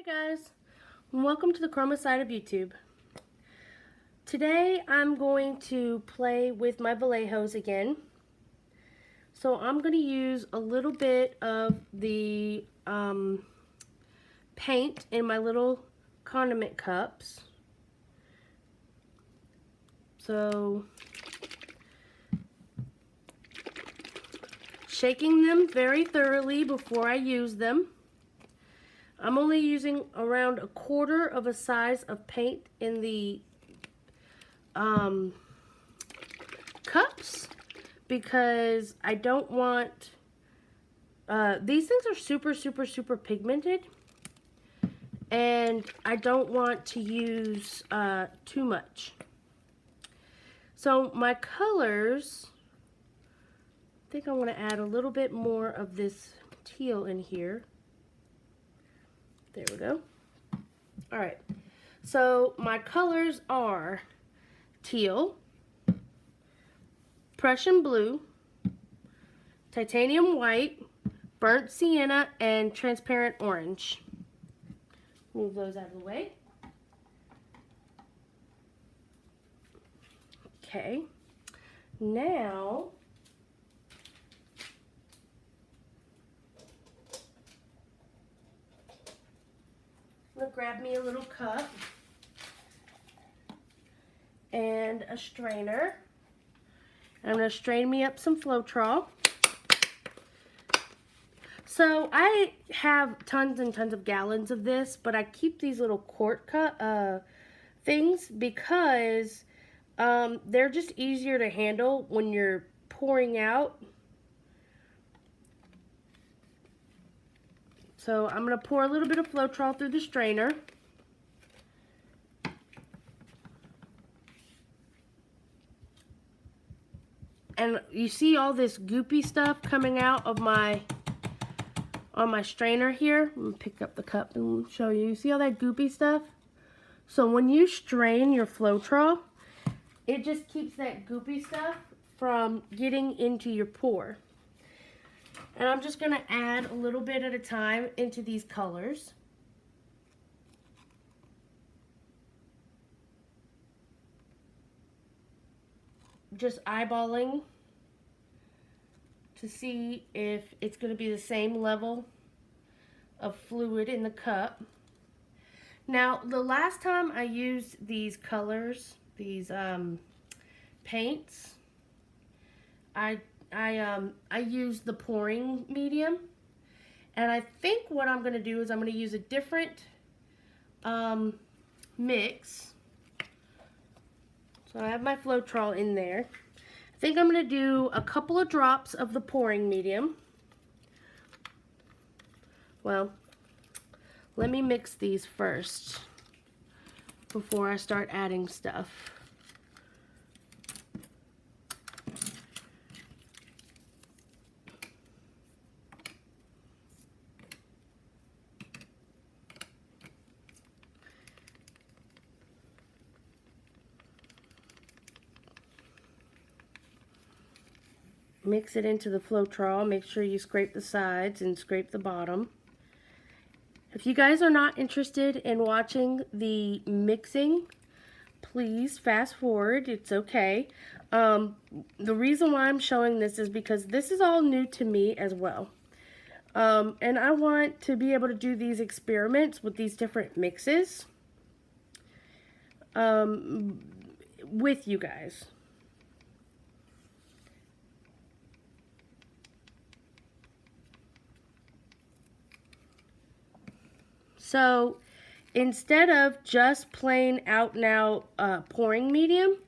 Guys, and welcome to the Chroma side of YouTube. Today I'm going to play with my Vallejos again. So I'm going to use a little bit of the paint in my little condiment cups. So shaking them very thoroughly before I use them. I'm only using around 1/4 of a size of paint in the cups because I don't want, these things are super pigmented and I don't want to use too much. So my colors, I think I want to add a little bit more of this teal in here. There we go. All right, so my colors are teal, Prussian blue, titanium white, burnt sienna, and transparent orange. Move those out of the way. Okay, now I'm going to grab me a little cup and a strainer. I'm going to strain me up some Floetrol. So I have tons and tons of gallons of this, but I keep these little quart cup things because they're just easier to handle when you're pouring out. So I'm going to pour a little bit of Floetrol through the strainer. And you see all this goopy stuff coming out of on my strainer here. I'm going to pick up the cup and show you. You see all that goopy stuff? So when you strain your Floetrol, it just keeps that goopy stuff from getting into your pour. And I'm just going to add a little bit at a time into these colors. Just eyeballing to see if it's going to be the same level of fluid in the cup. Now, the last time I used these colors, these paints, I used the pouring medium, and I think what I'm going to do is I'm going to use a different mix. So I have my Floetrol in there. I think I'm going to do a couple of drops of the pouring medium. Well, let me mix these first before I start adding stuff. Mix it into the Floetrol. Make sure you scrape the sides and scrape the bottom. If you guys are not interested in watching the mixing, please fast forward. It's okay. The reason why I'm showing this is because this is all new to me as well. And I want to be able to do these experiments with these different mixes with you guys. So instead of just plain out and out pouring medium,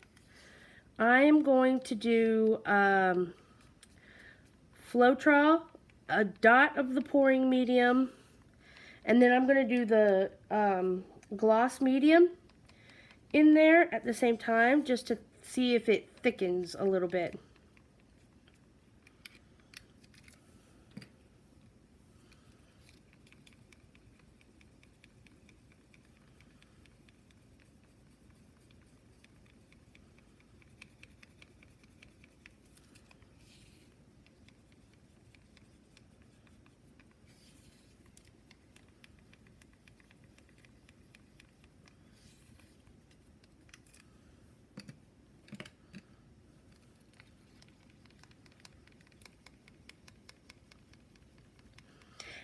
I am going to do Floetrol, a dot of the pouring medium, and then I'm going to do the gloss medium in there at the same time just to see if it thickens a little bit.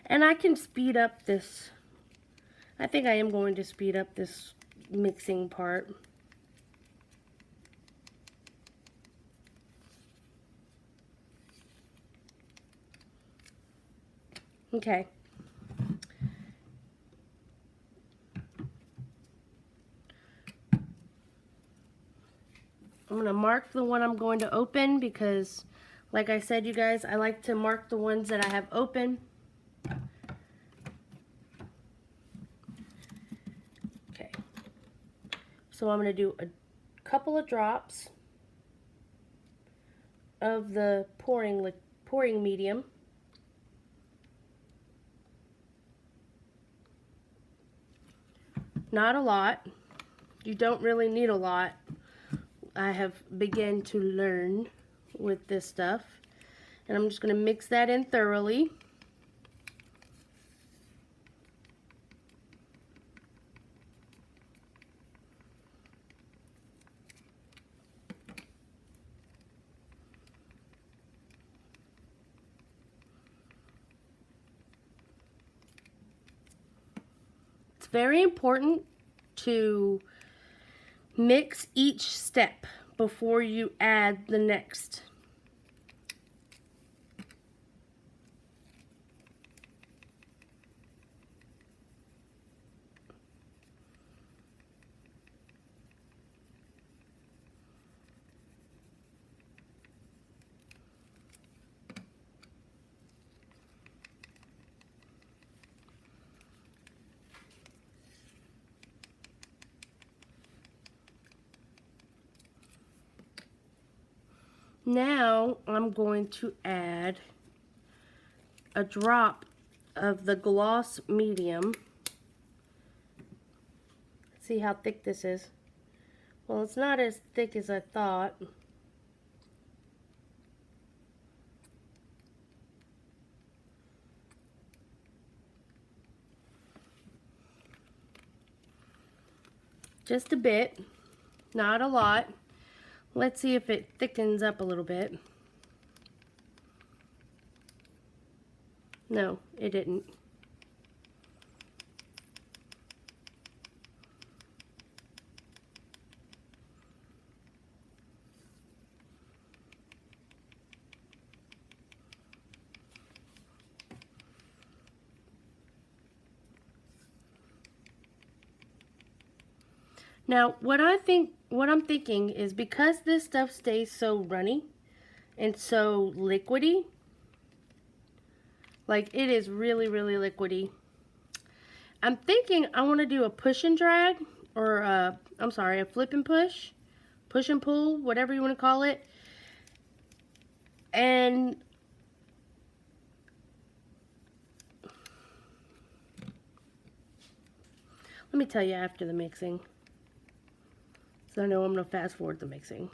And I can speed up this. I think I am going to speed up this mixing part. Okay. I'm going to mark the one I'm going to open because, like I said, you guys, I like to mark the ones that I have open. Okay. So I'm going to do a couple of drops of the pouring medium. Not a lot. You don't really need a lot. I have begun to learn with this stuff. And I'm just going to mix that in thoroughly. It's very important to mix each step before you add the next. Now I'm going to add a drop of the gloss medium. See how thick this is? Well, it's not as thick as I thought. Just a bit, not a lot. Let's see if it thickens up a little bit. No, it didn't. Now, what I'm thinking is because this stuff stays so runny and so liquidy, like it is really, really liquidy. I'm thinking I want to do a push and drag, or I'm sorry, a flip and push and pull, whatever you want to call it. And let me tell you after the mixing. So I know I'm going to fast forward the mixing.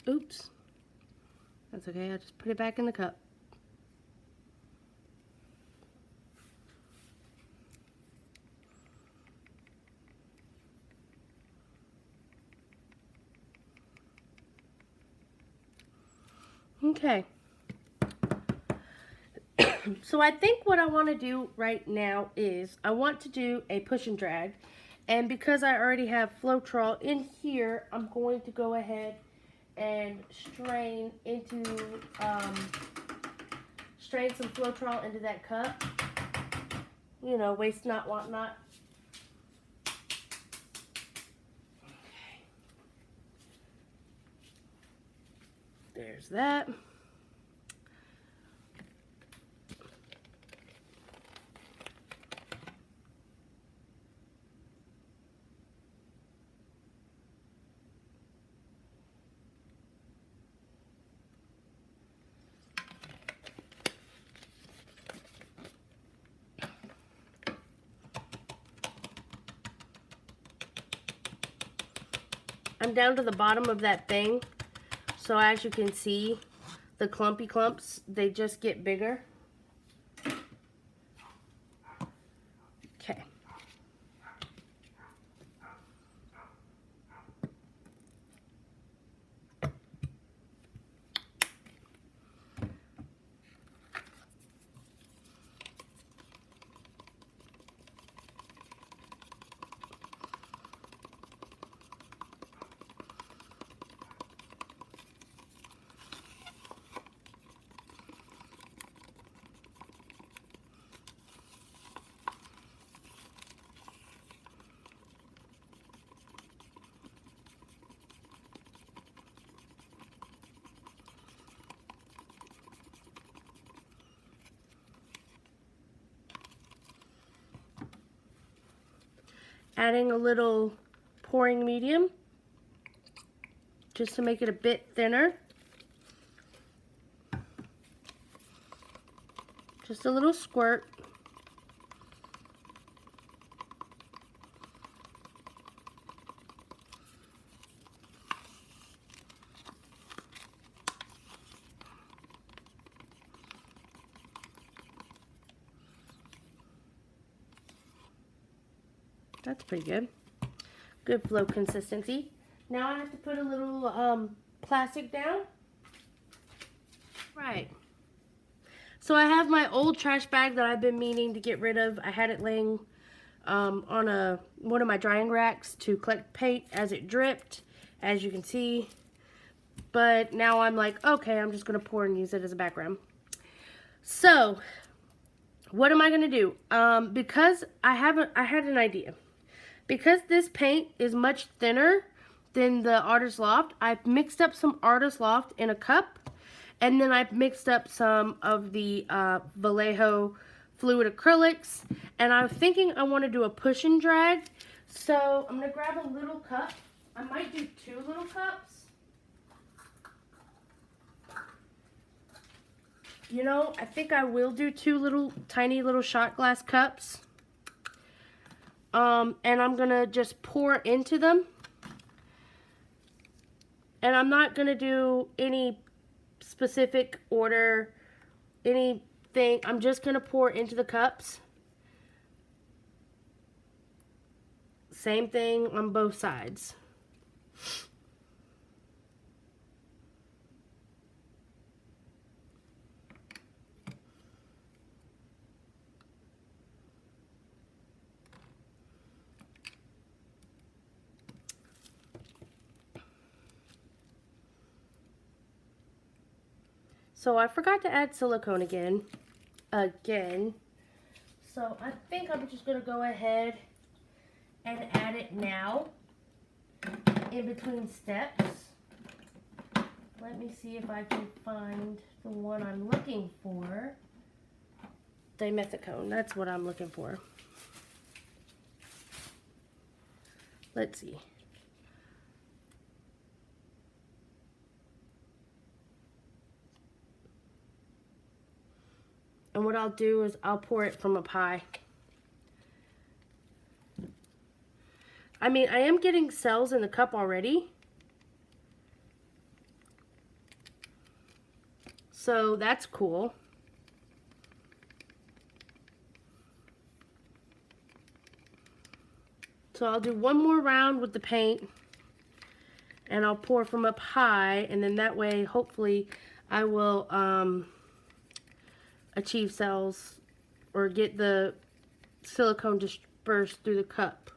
Oops. That's okay, I'll just put it back in the cup. Okay. So I think what I want to do right now is I want to do a push and drag. And because I already have Floetrol in here, I'm going to go ahead and strain some Floetrol into that cup. You know, waste not, want not. Okay. There's that. I'm down to the bottom of that thing. So as you can see, the clumpy clumps, they just get bigger. Okay. Adding a little pouring medium just to make it a bit thinner. Just a little squirt. That's pretty good. Good flow consistency. Now I have to put a little plastic down. Right. So I have my old trash bag that I've been meaning to get rid of. I had it laying on one of my drying racks to collect paint as it dripped, as you can see. But now I'm like, okay, I'm just going to pour and use it as a background. So, what am I going to do? Because I had an idea. Because this paint is much thinner than the Artist Loft, I've mixed up some Artist Loft in a cup. And then I've mixed up some of the Vallejo fluid acrylics. And I'm thinking I want to do a push and drag. So I'm going to grab a little cup. I might do 2 little cups. You know, I think I will do 2 tiny little shot glass cups. And I'm going to just pour into them. And I'm not going to do any specific order, anything. I'm just going to pour into the cups. Same thing on both sides. So I forgot to add silicone again. So I think I'm just going to go ahead and add it now in between steps. Let me see if I can find the one I'm looking for. Dimethicone, that's what I'm looking for. Let's see. And what I'll do is I'll pour it from a pie. I mean, I am getting cells in the cup already. So that's cool. So I'll do one more round with the paint. And I'll pour from up high. And then that way, hopefully, I will achieve cells or get the silicone dispersed through the cup.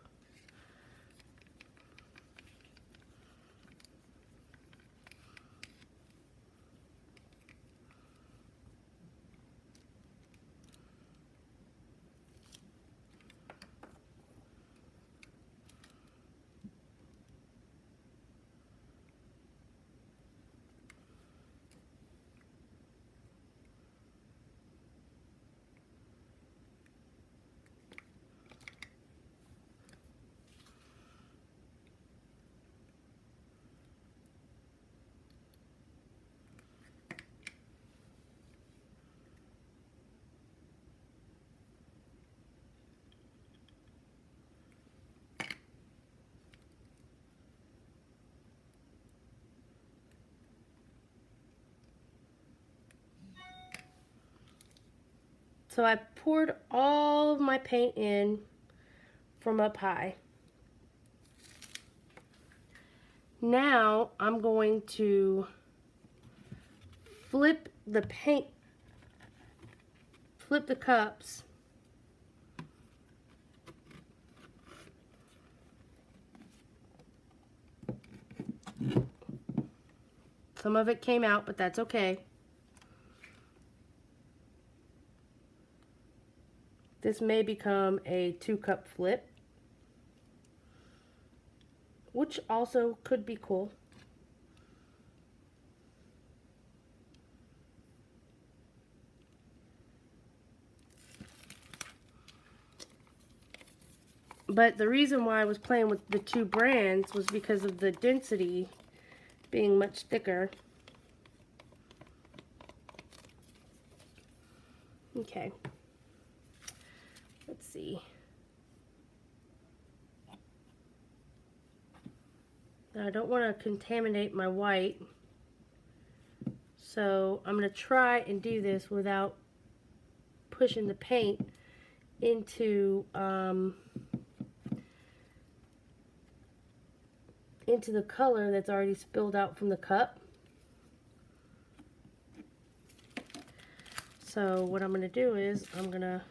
So I poured all of my paint in from up high. Now I'm going to flip the paint, flip the cups. Some of it came out, but that's okay. This may become a 2-cup flip, which also could be cool. But the reason why I was playing with the 2 brands was because of the density being much thicker. Okay. Let's see. Now I don't want to contaminate my white, so I'm going to try and do this without pushing the paint into the color that's already spilled out from the cup. So what I'm going to do is I'm going to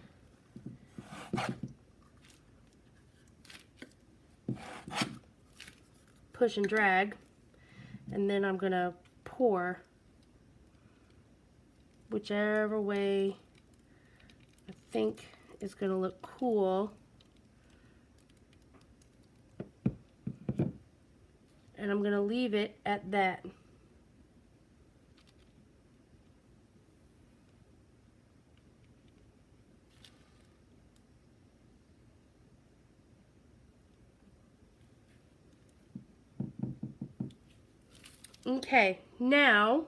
push and drag, and then I'm going to pour whichever way I think is going to look cool. And I'm going to leave it at that. Okay, now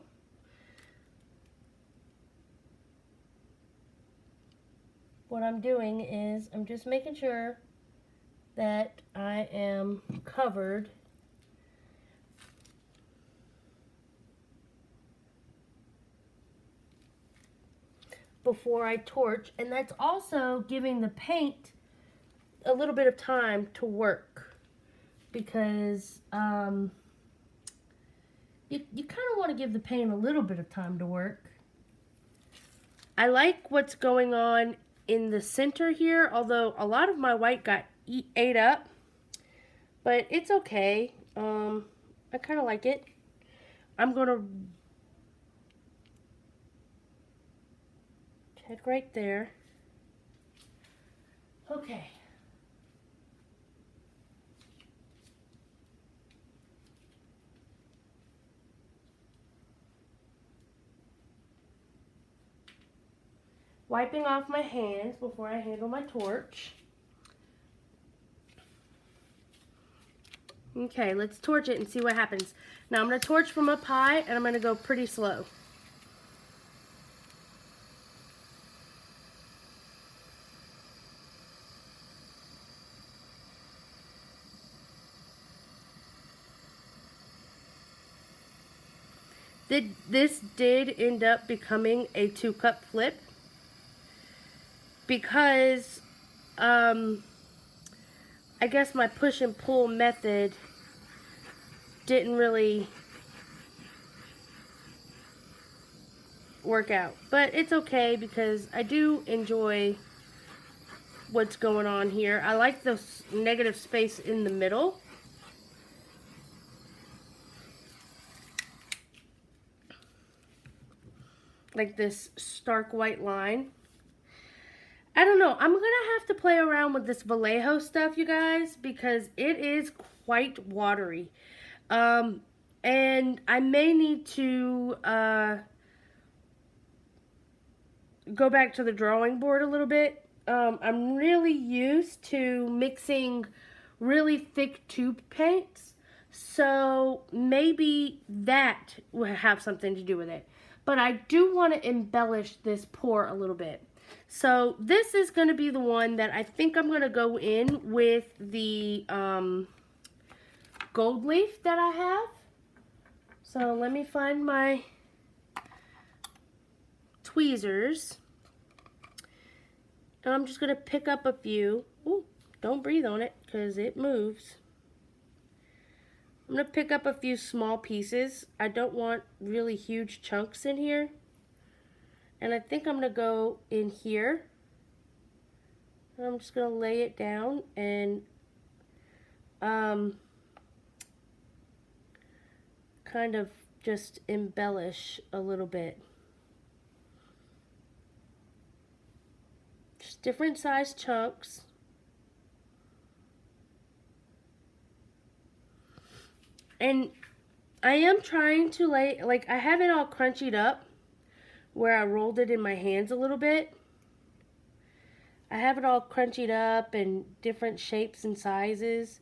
what I'm doing is I'm just making sure that I am covered before I torch, and that's also giving the paint a little bit of time to work, because you kind of want to give the paint a little bit of time to work. I like what's going on in the center here, although a lot of my white got ate up, but it's okay. I kind of like it. I'm going to check right there. Okay. Wiping off my hands before I handle my torch. Okay, let's torch it and see what happens. Now I'm going to torch from up high, and I'm going to go pretty slow. This did end up becoming a 2-cup flip, because I guess my push and pull method didn't really work out. But it's okay, because I do enjoy what's going on here. I like the negative space in the middle. Like this stark white line. I don't know. I'm going to have to play around with this Vallejo stuff, you guys, because it is quite watery. And I may need to go back to the drawing board a little bit. I'm really used to mixing really thick tube paints, so maybe that will have something to do with it. But I do want to embellish this pour a little bit. So this is going to be the one that I think I'm going to go in with the gold leaf that I have. So let me find my tweezers. And I'm just going to pick up a few. Ooh, don't breathe on it because it moves. I'm going to pick up a few small pieces. I don't want really huge chunks in here. And I think I'm going to go in here. And I'm just going to lay it down and kind of just embellish a little bit. Just different size chunks. And I am trying to lay, like, I have it all crunchied up where I rolled it in my hands a little bit. I have it all crunchied up in different shapes and sizes,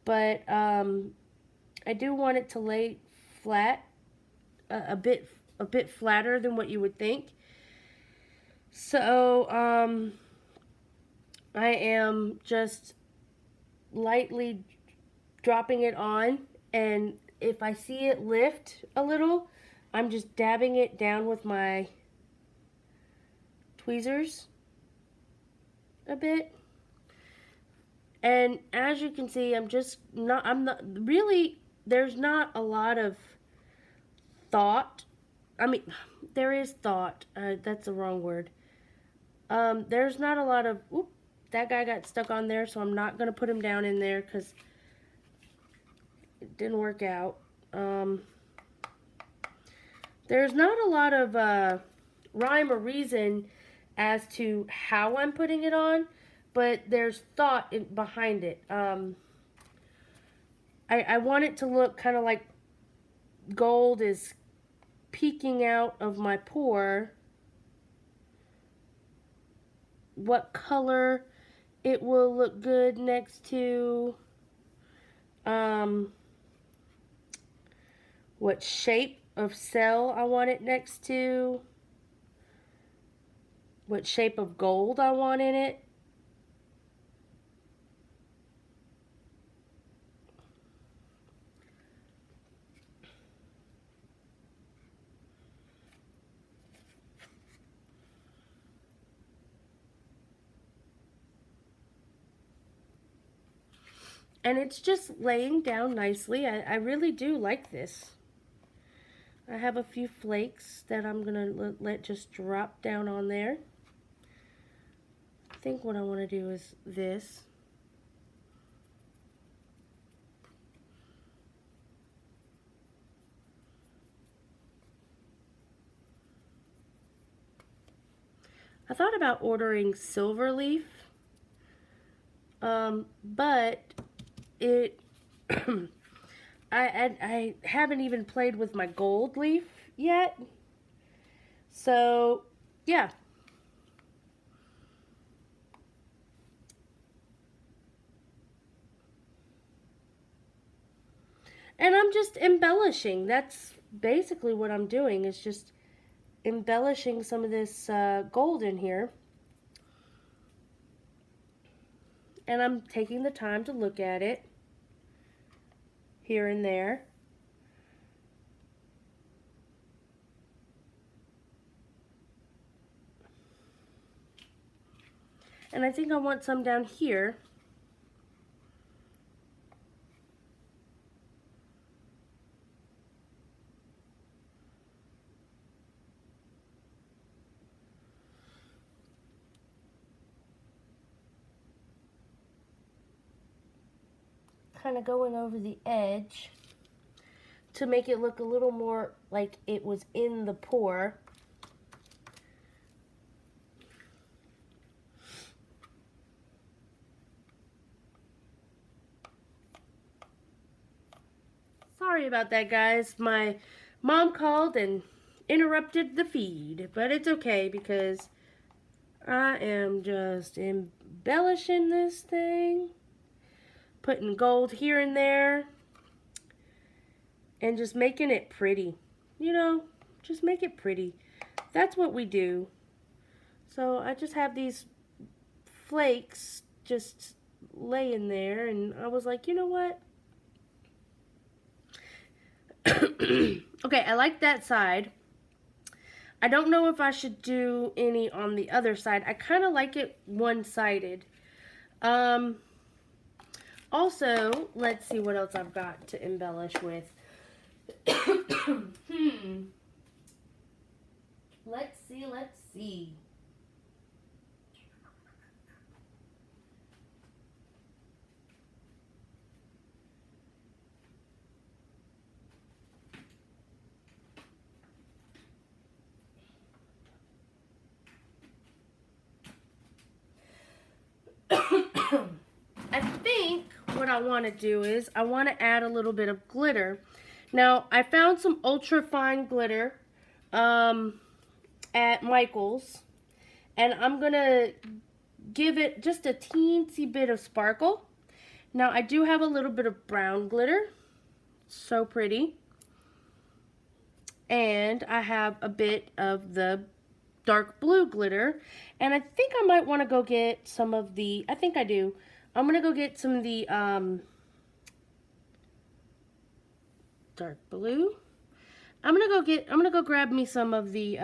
but I do want it to lay flat, a bit flatter than what you would think. So I am just lightly dropping it on, and if I see it lift a little, I'm just dabbing it down with my tweezers a bit. And as you can see, I'm not really, there's not a lot of thought. I mean, there is thought. That's the wrong word. There's not a lot of, oop, that guy got stuck on there, so I'm not going to put him down in there because it didn't work out. There's not a lot of rhyme or reason as to how I'm putting it on, but there's thought behind it. I want it to look kind of like gold is peeking out of my pour. What color it will look good next to. What shape of cell I want it next to. What shape of gold I want in it. And it's just laying down nicely. I really do like this. I have a few flakes that I'm going to let just drop down on there. I think what I want to do is this. I thought about ordering silver leaf, but it I haven't even played with my gold leaf yet. So, yeah. And I'm just embellishing. That's basically what I'm doing, is just embellishing some of this gold in here. And I'm taking the time to look at it here and there. And I think I want some down here. Kind of going over the edge to make it look a little more like it was in the pour. Sorry about that, guys. My mom called and interrupted the feed, but it's okay because I am just embellishing this thing, putting gold here and there, and just making it pretty. You know, just make it pretty. That's what we do. So I just have these flakes just laying there, and I was like, you know what? Okay, I like that side. I don't know if I should do any on the other side. I kind of like it one-sided. Also, let's see what else I've got to embellish with. Let's see. I think what I want to do is I want to add a little bit of glitter. Now, I found some ultra fine glitter at Michael's, and I'm going to give it just a teensy bit of sparkle. Now, I do have a little bit of brown glitter. So pretty. And I have a bit of the dark blue glitter. And I think I might want to go get some of the, I think I do. I'm going to go get some of the dark blue. I'm going to go grab me some of the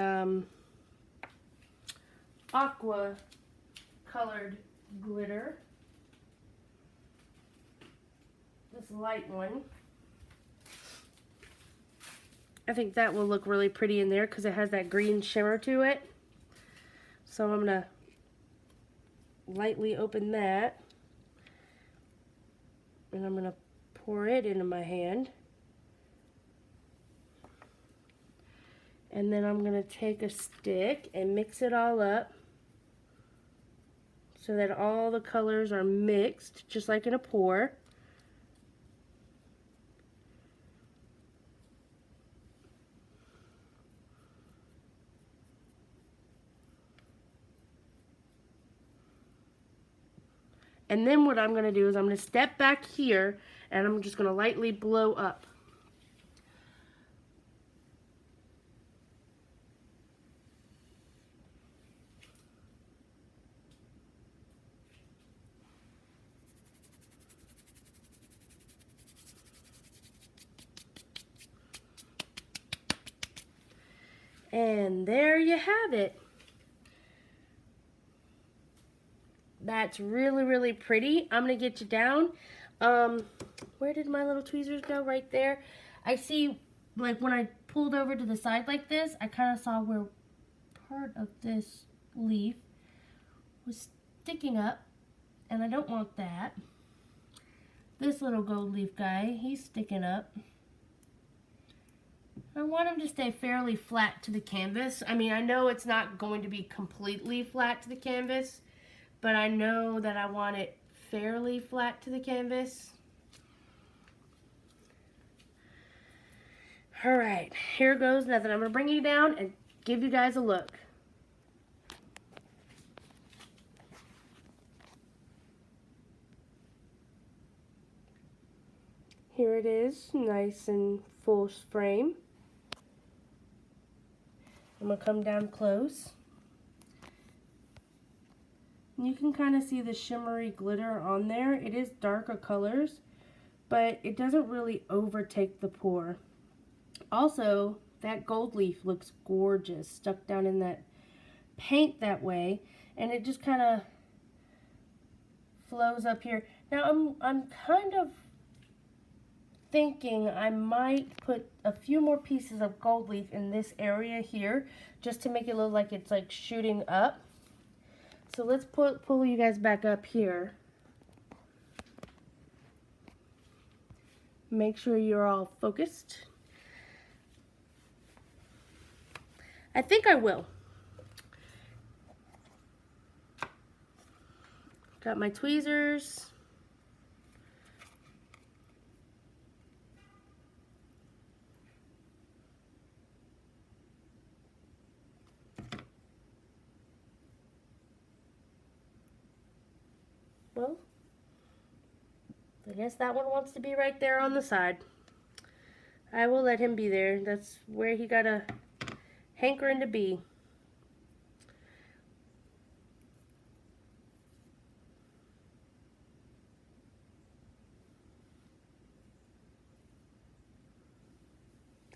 aqua colored glitter. This light one. I think that will look really pretty in there because it has that green shimmer to it. So I'm going to lightly open that. And I'm going to pour it into my hand. And then I'm going to take a stick and mix it all up so that all the colors are mixed, just like in a pour. And then what I'm going to do is I'm going to step back here and I'm just going to lightly blow up. And there you have it. That's really, really pretty. I'm going to get you down. Where did my little tweezers go? Right there. I see, like, when I pulled over to the side like this, I kind of saw where part of this leaf was sticking up, and I don't want that. This little gold leaf guy, he's sticking up. I want him to stay fairly flat to the canvas. I mean, I know it's not going to be completely flat to the canvas, but I know that I want it fairly flat to the canvas. All right, here goes nothing. I'm going to bring you down and give you guys a look. Here it is, nice and full frame. I'm going to come down close. You can kind of see the shimmery glitter on there. It is darker colors, but it doesn't really overtake the pour. Also, that gold leaf looks gorgeous, stuck down in that paint that way, and it just kind of flows up here. Now, I'm kind of thinking I might put a few more pieces of gold leaf in this area here, just to make it look like it's like shooting up. So let's pull you guys back up here. Make sure you're all focused. I think I will. Got my tweezers. Well, I guess that one wants to be right there on the side. I will let him be there. That's where he got a hankering to be.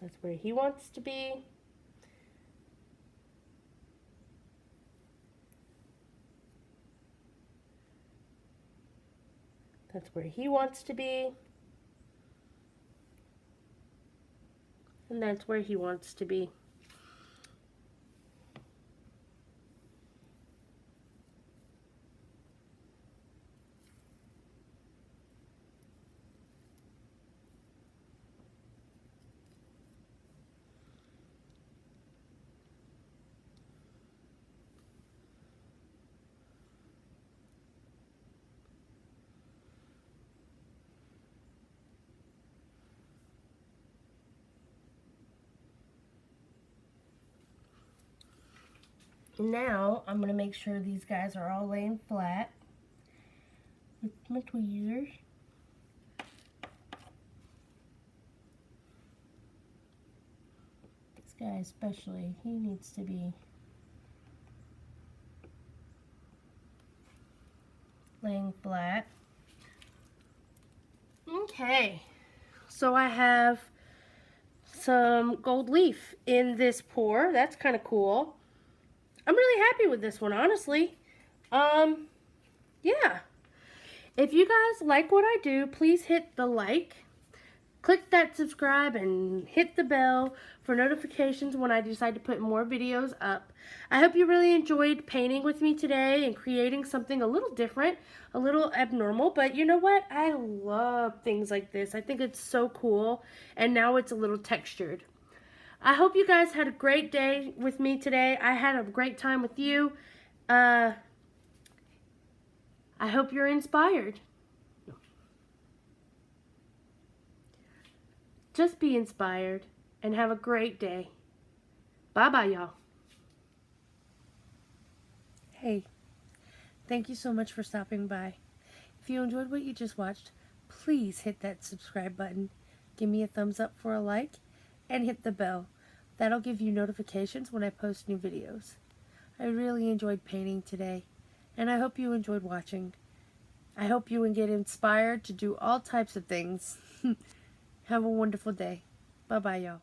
That's where he wants to be. That's where he wants to be. And that's where he wants to be. Now, I'm going to make sure these guys are all laying flat with my tweezers. This guy especially, he needs to be laying flat. Okay, so I have some gold leaf in this pour. That's kind of cool. I'm really happy with this one, honestly. Yeah. If you guys like what I do, please hit the like, click that subscribe, and hit the bell for notifications when I decide to put more videos up. I hope you really enjoyed painting with me today and creating something a little different, a little abnormal, but you know what? I love things like this. I think it's so cool, and now it's a little textured. I hope you guys had a great day with me today. I had a great time with you. I hope you're inspired. Just be inspired and have a great day. Bye-bye, y'all. Hey, thank you so much for stopping by. If you enjoyed what you just watched, please hit that subscribe button. Give me a thumbs up for a like and hit the bell. That'll give you notifications when I post new videos. I really enjoyed painting today, and I hope you enjoyed watching. I hope you get inspired to do all types of things. Have a wonderful day. Bye-bye, y'all.